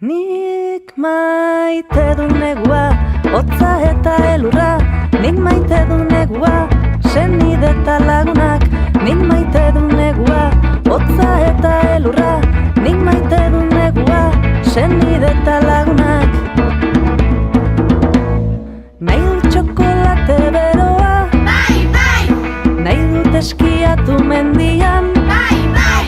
Nik maite du negua, hotza eta elurra. Nik maite du negua, senide eta lagunak. Nik maite du negua, hotza eta elurra. Nik maite du negua, senide eta lagunak. Nahi dut txokolate beroa, Bai, bai, nahi dut eskiatu mendian, bai, bai,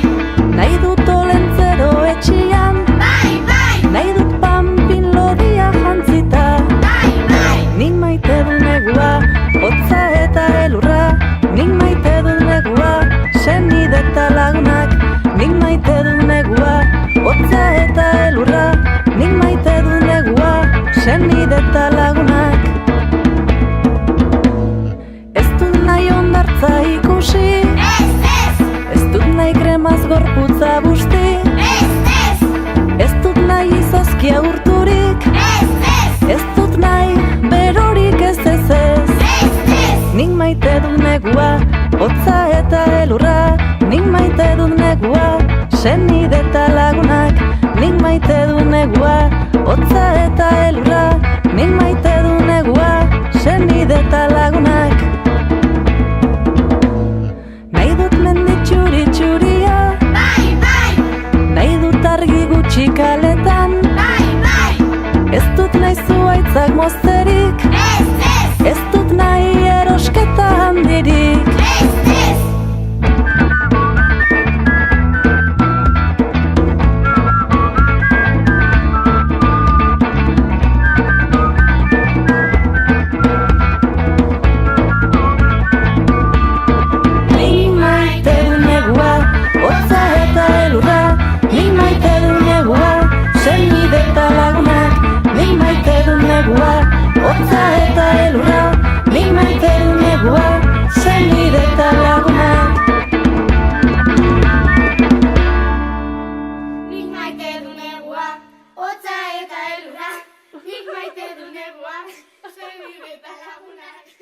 nahi dut olentzero etxian, bai, bai, nahi dut panpin lodia jantzita. bai, bai, Nik maite du negua, hotza eta elurra. Nik maite du negua, senide eta lagunak. Nik maite du negua, hotza eta elurra. Nik maite du negua, senide eta lagunak. Ez dut nahi hondartza ikusi, ez dut nahi kremaz gorputza busti, ez dut nahi izozkia urturik, ez dut nahi berorik ez ez ez. Nik maite dut negua, hotza eta elurra. Nik maite dut negua, senide eta lagunak. Nik maite dut negua, hotza eta elurra. Nik maite dut negua, senide eta lagunak. Nahi dut mendi txuri-txuria, bai, bai, nahi dut argi gutxi kaletan. Ez dut nahi zuaitzak mozterik, ez dut nahi erosketa handirik. Nik maite du negua, hotza eta elurra. Nik maite du negua, senide eta lagunak. Nik maite du negua, hotza eta elurra. Nik maite du negua, senide eta lagunak. Nik maite du negua, hotza eta elurra. Nik maite du negua, senide eta lagunak.